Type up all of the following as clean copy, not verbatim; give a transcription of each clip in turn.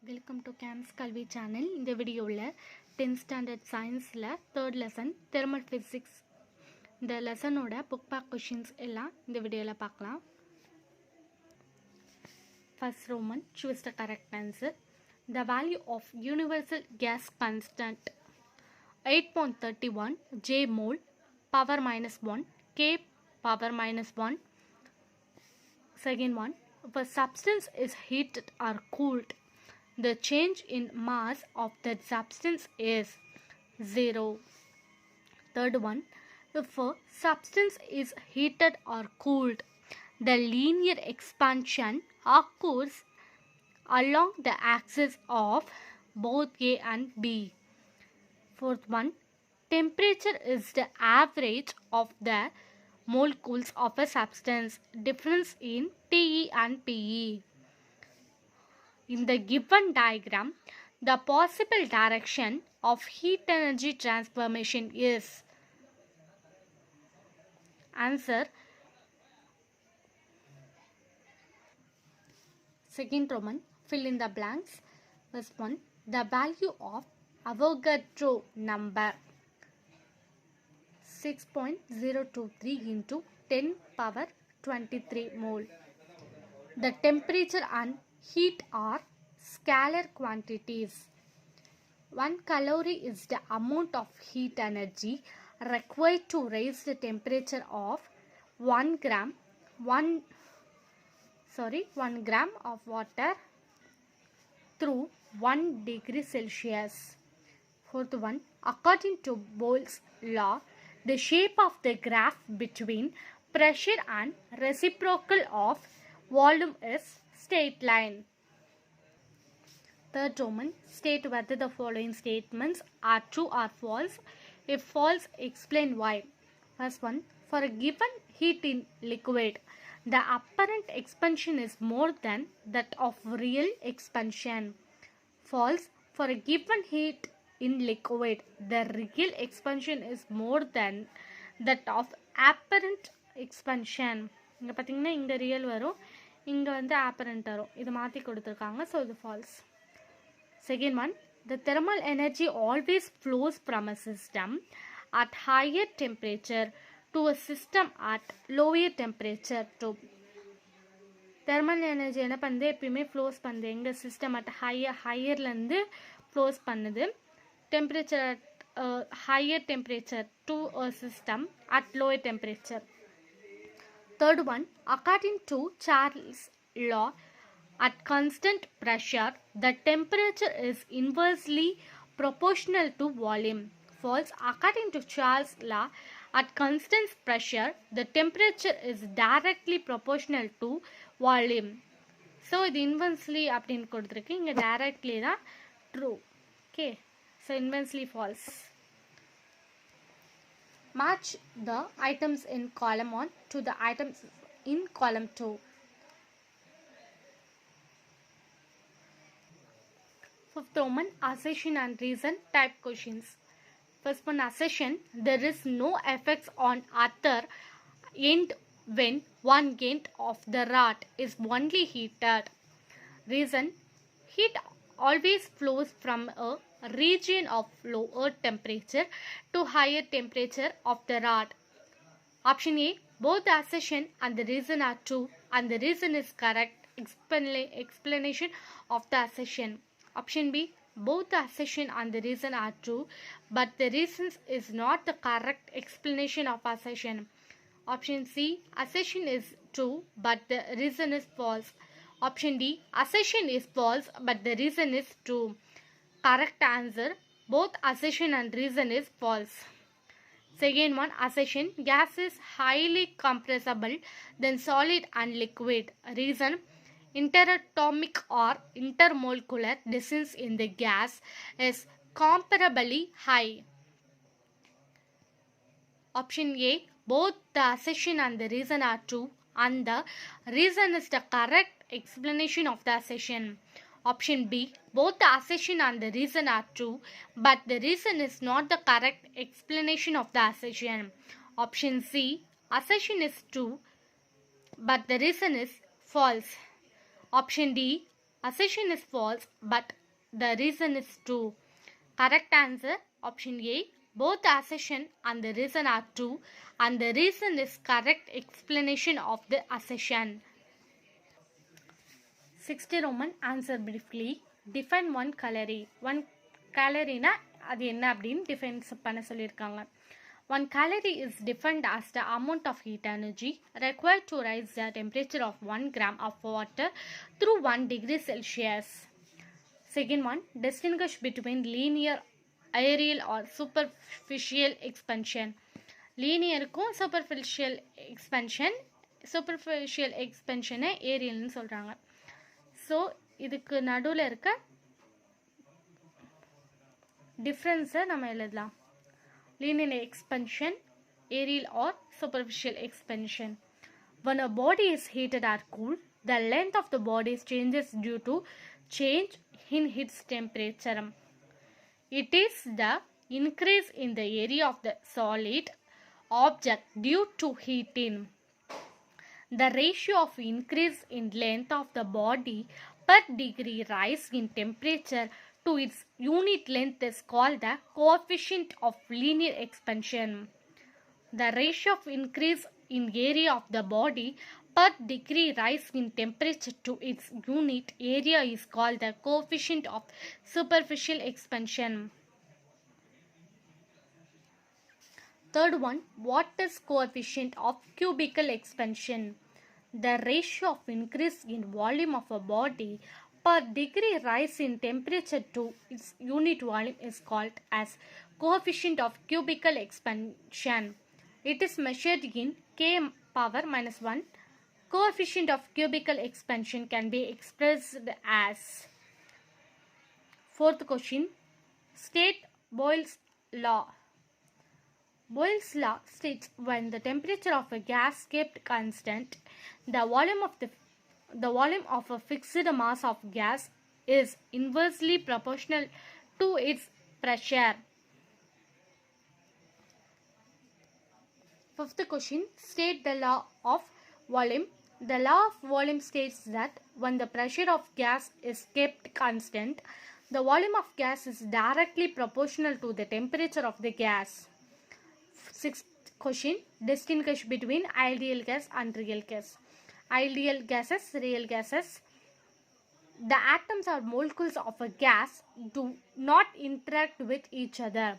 Welcome to games கல்வி channel. இந்த வீடியோவில் 10th ஸ்டாண்டர்ட் சயின்ஸில் 3rd லெசன் தெர்மல் ஃபிசிக்ஸ் இந்த லெசனோட புக் பேக் கொஷின்ஸ் எல்லாம் இந்த வீடியோவில் பார்க்கலாம். First Roman, choose the correct answer. The value of universal gas constant 8.31 J mole power minus 1 K power minus 1. Second one, if a substance is heated or cooled, the change in mass of that substance is 0. Third one, if a substance is heated or cooled, the linear expansion occurs along the axis of both A and B. Fourth one, temperature is the average of the molecules of a substance, difference in TE and PE. In the given diagram, the possible direction of heat energy transformation is. Answer. Second Roman, fill in the blanks. First one, the value of Avogadro number 6.023 into 10 power 23 mole. The temperature and heat are scalar quantities. 1 calorie is the amount of heat energy required to raise the temperature of 1 gram of water through 1 degree Celsius. Fourth one, according to Boyle's law, the shape of the graph between pressure and reciprocal of volume is straight line. Third Roman, state whether the following statements are true or false. If false, explain why. First one, for a given heat in liquid, the apparent expansion is more than that of real expansion. False, for a given heat in liquid, the real expansion is more than that of apparent expansion. இங்கே பார்த்தீங்கன்னா இங்கே real வரும், இங்கே வந்து apparent வரும். இது மாற்றி கொடுத்துருக்காங்க. ஸோ இது false. Second one, the thermal energy always flows from a system at higher temperature to a system at lower temperature too. Thermal energy என்ன பண்ணுது, எப்பயுமே ஃப்ளோஸ் பண்ணுது. எங்கள் சிஸ்டம் அட் ஹையர்லேருந்து ஃப்ளோஸ் பண்ணுது. Temperature at higher temperature to a system at lower temperature. Third one, according to Charles' law, at constant pressure, the temperature is inversely proportional to volume. False, according to Charles' law, at constant pressure, the temperature is directly proportional to volume. So, இது inversely அப்படின்னு கொடுத்துருக்கு, இங்கே directly தான் true. Okay, so inversely false. Match the items in column 1 to the items in column 2. Fifth Roman, assertion and reason type questions. First one, assertion, there is no effects on other end when one end of the rod is only heated. Reason, heat always flows from a region of lower temperature to higher temperature of the rod. Option A, both the assertion and the reason are true and the reason is correct explanation of the assertion. Option B, both the assertion and the reason are true but the reason is not the correct explanation of assertion. Option C, assertion is true but the reason is false. Option D, assertion is false but the reason is true. Correct answer, both assertion and reason is false. Second one, assertion, gas is highly compressible than solid and liquid. Reason, interatomic or intermolecular distance in the gas is comparably high. Option A, both the assertion and the reason are true and the reason is the correct explanation of the assertion. Option B, both the assertion and the reason are true but the reason is not the correct explanation of the assertion. Option C, assertion is true but the reason is false. Option D, assertion is false but The reason is true. Correct answer option A. Both the assertion and the reason are true, and the reason is correct explanation of the assertion. 60 Roman answer briefly. Define one calorie. One calorie na அது என்ன அப்படின்னு define பண்ண சொல்லியிருக்காங்க. One calorie is defined as the amount of heat energy required to rise the temperature of 1 gram of water through 1 degree Celsius. Second one, distinguish between linear, aerial or superficial expansion. Linear க்கும் superficial expansion ஏரியல்னு சொல்கிறாங்க. So இதுக்கு நடுவில் இருக்க டிஃப்ரென்ஸை நம்ம எழுதலாம். Linear expansion, aerial or superficial expansion. When a body is heated or cooled, the length of the body changes due to change in its temperature. It is the increase in the area of the solid object due to heating. The ratio of increase in length of the body per degree rise in temperature to its unit length is called the coefficient of linear expansion. The ratio of increase in area of the body per degree rise in temperature to its unit area is called the coefficient of superficial expansion. Third one, what is coefficient of cubical expansion? The ratio of increase in volume of a body per degree rise in temperature to its unit volume is called as coefficient of cubical expansion. It is measured in k power minus 1. Coefficient of cubical expansion can be expressed as. Fourth question, state Boyle's law. Boyle's law states when the temperature of a gas kept constant, the volume of a fixed mass of gas is inversely proportional to its pressure. Fifth question, state the law of volume. The law of volume states that when the pressure of gas is kept constant, the volume of gas is directly proportional to the temperature of the gas. Sixth question, distinguish between ideal gas and real gas. Ideal gases, real gases. The atoms or molecules of a gas do not interact with each other.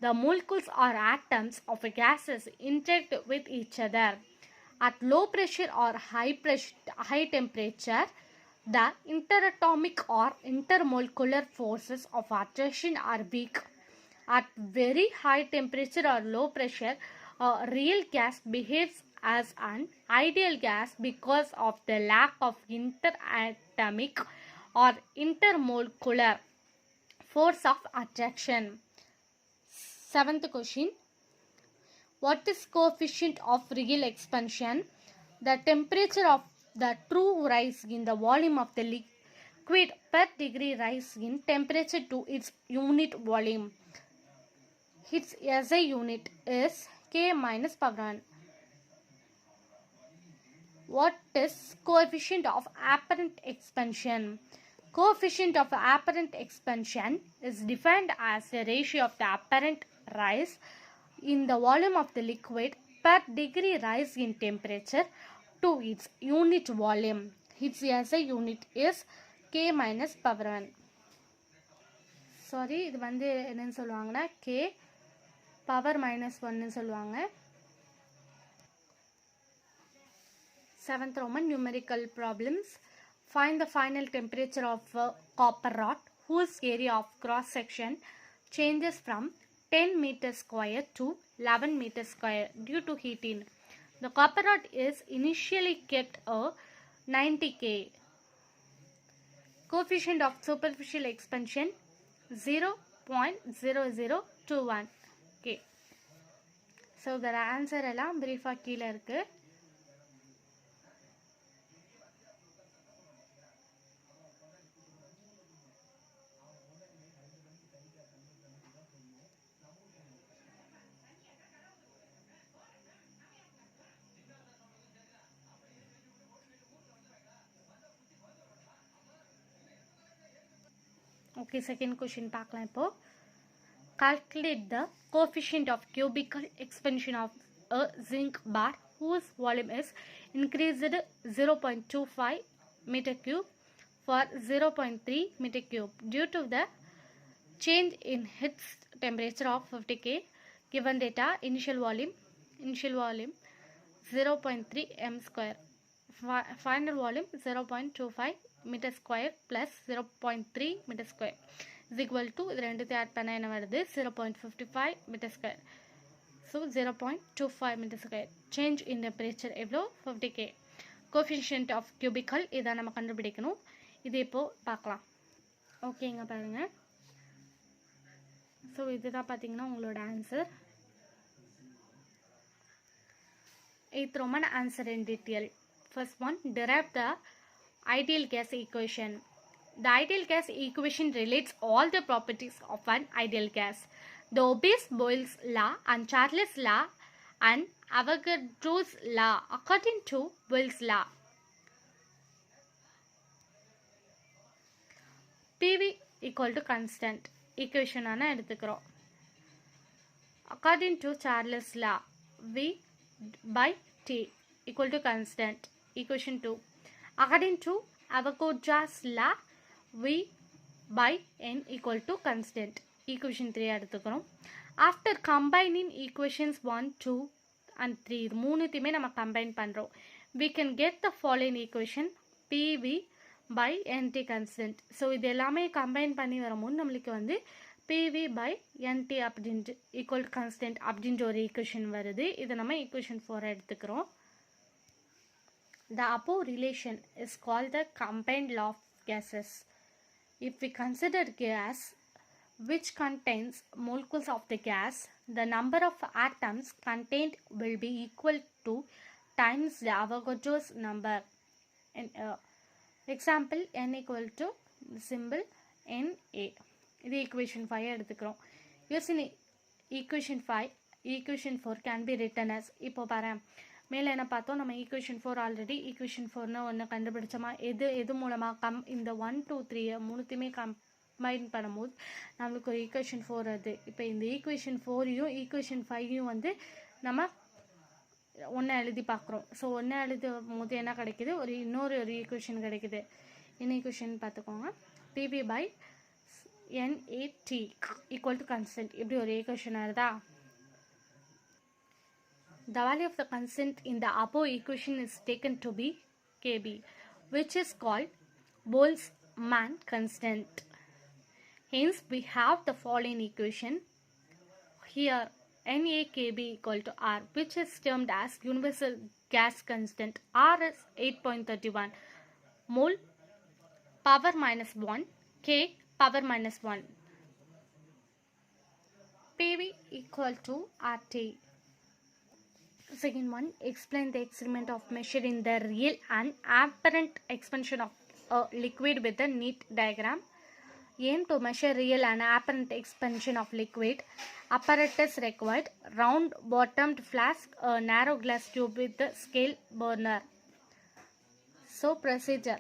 The molecules or atoms of a gases interact with each other. At low pressure or high temperature, the interatomic or intermolecular forces of attraction are weak. At very high temperature or low pressure, a real gas behaves as an ideal gas because of the lack of interatomic or intermolecular force of attraction. Seventh question, what is coefficient of real expansion? The temperature of the true rise in the volume of the liquid per degree rise in temperature to its unit volume. Its SI unit is K minus power 1. What is coefficient of apparent expansion? Coefficient of apparent expansion is defined as the ratio of the apparent rise in the volume of the liquid per degree rise in temperature to its unit volume. Its SI unit is K minus power 1. Sorry, இது வந்து என்னன்னு சொல்லுவாங்கன்னா K power minus 1 சொல்லுவாங்க. 7th Roman numerical problems. Find the final temperature of a copper rod whose area of cross section changes from 10 meters square to 11 meters square due to heating. The copper rod is initially kept a 90 K. Coefficient of superficial expansion 0.0021 K. So the answer எல்லாம் brief-ஆ கீழே இருக்கு. Okay, second question பார்க்கலாம் இப்போ. Calculate the coefficient of cubical expansion of a zinc bar whose volume is increased 0.25 meter cube for 0.3 meter cube due to the change in its temperature of 50 K. Given data, initial volume 0.3 m square, final volume 0.25 meter square plus 0.3 meter square is equal to இது ரெண்டுத்தையும் add பண்ண என்ன வருது 0.55 meter square. So 0.25 meter square. Change in temperature எவ்வளோ 50 K. Coefficient of cubical இதை நம்ம கண்டுபிடிக்கணும். இது இப்போ பார்க்கலாம். ஓகேங்க பாருங்க. ஸோ இதுதான் பார்த்தீங்கன்னா உங்களோட answer. 8th Roman answer in detail. First one, derive the ideal gas equation. The ideal gas equation relates all the properties of an ideal gas. The obeys Boyle's law and Charles' law and Avogadro's law. According to Boyle's law, PV equal to constant. Equation ஆன எடுத்துக்கிறோம். According to Charles' law, V by T equal to constant. Equation 2. According to Avogadro's law, V by N equal to constant. Equation 3 எடுத்துக்கிறோம். After combining equations 1, 2 and 3 இது மூணுத்தையுமே நம்ம combine பண்ணுறோம். We can get the following equation PV by NT constant. So இது எல்லாமே combine பண்ணி வரும்போது நம்மளுக்கு வந்து PV by NT அப்படின்ட்டு equal to constant அப்படின்ற ஒரு equation வருது. இதை நம்ம equation 4 எடுத்துக்கிறோம். The above relation is called the combined law of gases. If we consider gas which contains molecules of the gas, the number of atoms contained will be equal to times the Avogadro's number. Example, n equal to symbol Na. இது equation 5 எடுத்துக்கிறோம். Using equation 5, equation 4 can be written as, இப்போ பாரு மேலே என்ன பார்த்தோம், நம்ம equation 4 already equation 4ன்னு ஒன்று கண்டுபிடிச்சோமா, எது மூலமாக இந்த 1, 2, 3 மூணுத்தையுமே கம்பைன் பண்ணும்போது நம்மளுக்கு ஒரு equation 4 வருது. இப்போ இந்த equation 4யும் equation 5யும் வந்து நம்ம ஒன்று எழுதி பார்க்குறோம். ஸோ ஒன்று எழுதும் போது என்ன கிடைக்குது, இன்னொரு ஈக்குவேஷன் கிடைக்குது. என்ன ஈக்குவேஷன் பார்த்துக்கோங்க, PV by NAT equal to constant. இப்படி ஒரு ஈக்குவேஷன் வருதா. The value of the constant in the above equation is taken to be Kb, which is called Boltzmann constant. Hence, we have the following equation here. NaKb equal to R, which is termed as universal gas constant. R is 8.31 mole power minus 1, K power minus 1. PV equal to RT. Second one, explain the experiment of measuring the real and apparent expansion of a liquid with a neat diagram. Aim to measure real and apparent expansion of liquid. Apparatus required: round bottomed flask, a narrow glass tube with the scale burner. So procedure: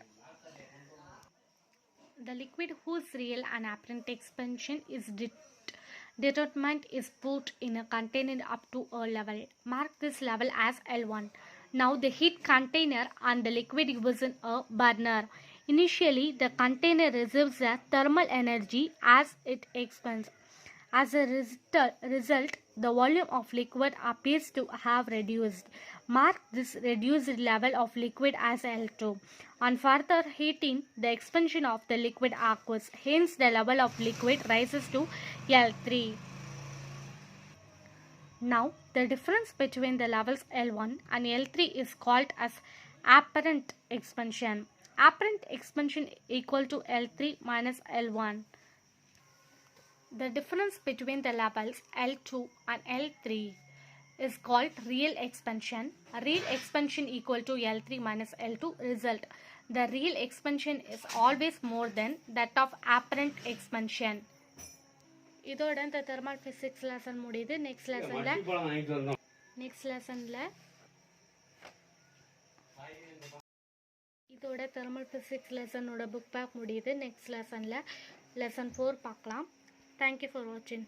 the liquid whose real and apparent expansion is determined is put in a container up to a level. Mark this level as L1. Now the heat container and the liquid is in a burner. Initially, the container receives the thermal energy as it expands. As a result, the volume of liquid appears to have reduced. Mark this reduced level of liquid as L2. On further heating, the expansion of the liquid occurs. Hence, the level of liquid rises to L3. Now, the difference between the levels L1 and L3 is called as apparent expansion. Apparent expansion equal to L3 minus L1. The difference between the levels L2 and L3 is called real expansion. Real expansion equal to L3 minus L2. Result: the real expansion is always more than that of apparent expansion. இதோட இந்த thermal physics lesson முடியுது. Next லெசனில் இதோட thermal physics லெசனோட book back முடியுது. Next லெசனில் lesson 4 பார்க்கலாம். Thank you for வாட்சிங்.